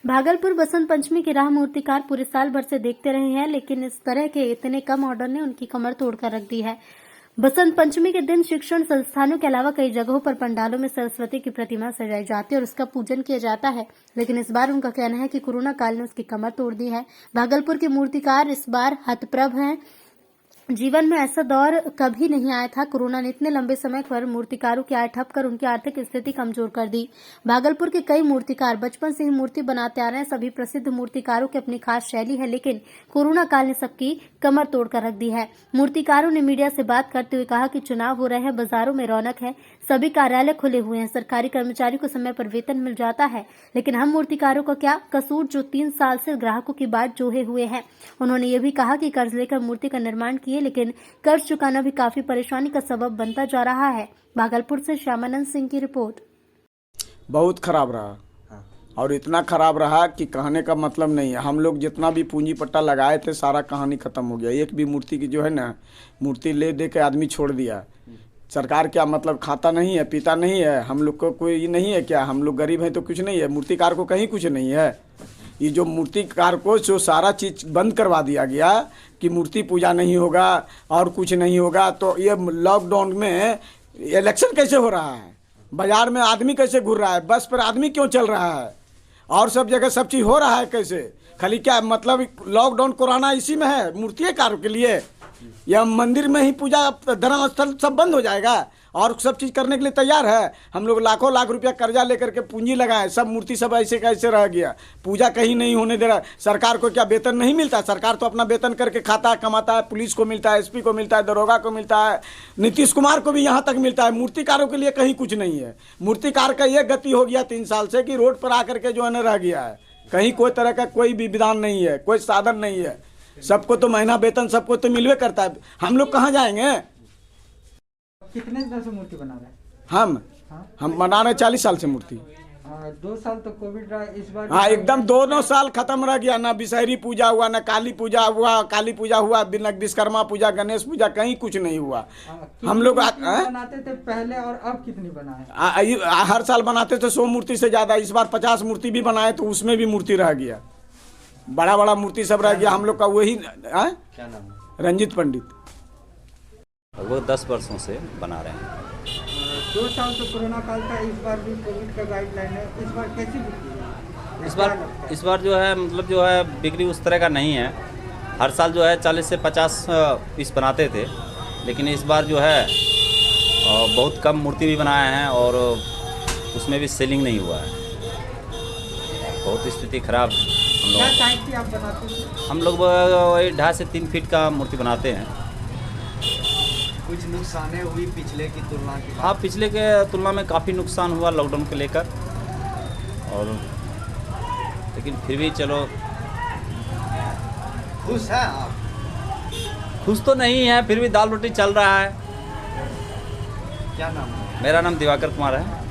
भागलपुर बसंत पंचमी की राह मूर्तिकार पूरे साल भर से देखते रहे हैं, लेकिन इस तरह के इतने कम ऑर्डर ने उनकी कमर तोड़कर रख दी है। बसंत पंचमी के दिन शिक्षण संस्थानों के अलावा कई जगहों पर पंडालों में सरस्वती की प्रतिमा सजाई जाती है और उसका पूजन किया जाता है, लेकिन इस बार उनका कहना है कि कोरोना काल ने उसकी कमर तोड़ दी है। भागलपुर के मूर्तिकार इस बार हतप्रभ हैं। जीवन में ऐसा दौर कभी नहीं आया था। कोरोना ने इतने लंबे समय पर मूर्तिकारों की आय ठप कर उनकी आर्थिक स्थिति कमजोर कर दी। भागलपुर के कई मूर्तिकार बचपन से ही मूर्ति बनाते आ रहे हैं। सभी प्रसिद्ध मूर्तिकारों की अपनी खास शैली है, लेकिन कोरोना काल ने सबकी कमर तोड़कर रख दी है। मूर्तिकारों ने मीडिया से बात करते हुए कहा कि चुनाव हो रहे हैं, बाजारों में रौनक है, सभी कार्यालय खुले हुए हैं, सरकारी कर्मचारियों को समय पर वेतन मिल जाता है, लेकिन हम मूर्तिकारों का क्या कसूर जो 3 साल से ग्राहकों की बाट जोहे हुए हैं। उन्होंने ये भी कहा कि कर्ज लेकर मूर्ति का निर्माण किए, लेकिन कर्ज चुकाना भी काफी परेशानी का सबब बनता जा रहा है। भागलपुर से श्यामानंद सिंह की रिपोर्ट। बहुत खराब रहा और इतना खराब रहा कि कहने का मतलब नहीं है। हम लोग जितना भी पूंजी पट्टा लगाए थे सारा कहानी खत्म हो गया। एक भी मूर्ति की जो है ना, मूर्ति ले दे के आदमी छोड़ दिया। सरकार क्या मतलब खाता नहीं है, पीता नहीं है, हम लोग को कोई नहीं है क्या? हम लोग गरीब हैं तो कुछ नहीं है, मूर्तिकार को कहीं कुछ नहीं है। ये जो मूर्तिकार को जो सारा चीज़ बंद करवा दिया गया कि मूर्ति पूजा नहीं होगा और कुछ नहीं होगा, तो ये लॉकडाउन में इलेक्शन कैसे हो रहा है? बाजार में आदमी कैसे घूर रहा है? बस पर आदमी क्यों चल रहा है? और सब जगह सब चीज़ हो रहा है कैसे? खाली क्या मतलब लॉकडाउन कोरोना इसी में है मूर्तिकारों के लिए? या मंदिर में ही पूजा धर्म स्थल सब बंद हो जाएगा और सब चीज़ करने के लिए तैयार है? हम लोग लाखों लाख रुपया कर्जा लेकर के पूंजी लगाए, सब मूर्ति सब ऐसे कैसे रह गया? पूजा कहीं नहीं होने दे रहा। सरकार को क्या वेतन नहीं मिलता? सरकार तो अपना वेतन करके खाता है, कमाता है। पुलिस को मिलता है, एसपी को मिलता है, दरोगा को मिलता है, नीतीश कुमार को भी यहाँ तक मिलता है। मूर्तिकारों के लिए कहीं कुछ नहीं है। मूर्तिकार का ये गति हो गया 3 साल से कि रोड पर आकर के जो है न रह गया है। कहीं कोई तरह का कोई भी विधान नहीं है, कोई साधन नहीं है। सबको तो महीना वेतन सबको तो मिलवे करता है। हम लोग कहाँ जाएंगे? कितने दिन से मूर्ति बना रहे हैं? हम बना रहे 40 साल से मूर्ति। 2 साल तो कोविड रहा, इस बार हाँ एकदम दोनों साल खत्म रह गया। ना विषहरी पूजा हुआ, ना काली पूजा हुआ। काली पूजा हुआ, विश्वकर्मा पूजा, गणेश पूजा, कहीं कुछ नहीं हुआ। हम लोग बनाते थे पहले और अब कितनी बनाए? हर साल बनाते थे 100 मूर्ति से ज्यादा। इस बार 50 मूर्ति भी बनाए तो उसमें भी मूर्ति रह गया। बड़ा बड़ा मूर्ति सब रह गया। हम लोग का वही क्या नाम है? रंजित पंडित। वो 10 वर्षों से बना रहे हैं। 2 साल तो कोरोना काल था, इस बार भी कोविड का गाइडलाइन है। इस बार कैसी बिक्री है? इस बार जो है मतलब जो है बिक्री उस तरह का नहीं है। हर साल जो है 40 से 50 पीस बनाते थे, लेकिन इस बार जो है बहुत कम मूर्ति भी बनाए हैं और उसमें भी सेलिंग नहीं हुआ है। बहुत स्थिति खराब है। क्या साइज की आप बनाते हैं? हम लोग वही 2.5 से 3 फीट का मूर्ति बनाते हैं। कुछ नुकसानें हुई पिछले की तुलना की? हाँ, पिछले के तुलना में काफ़ी नुकसान हुआ लॉकडाउन को लेकर, और लेकिन फिर भी चलो खुश हैं आप? खुश तो नहीं है, फिर भी दाल रोटी चल रहा है। क्या नाम है? मेरा नाम दिवाकर कुमार है।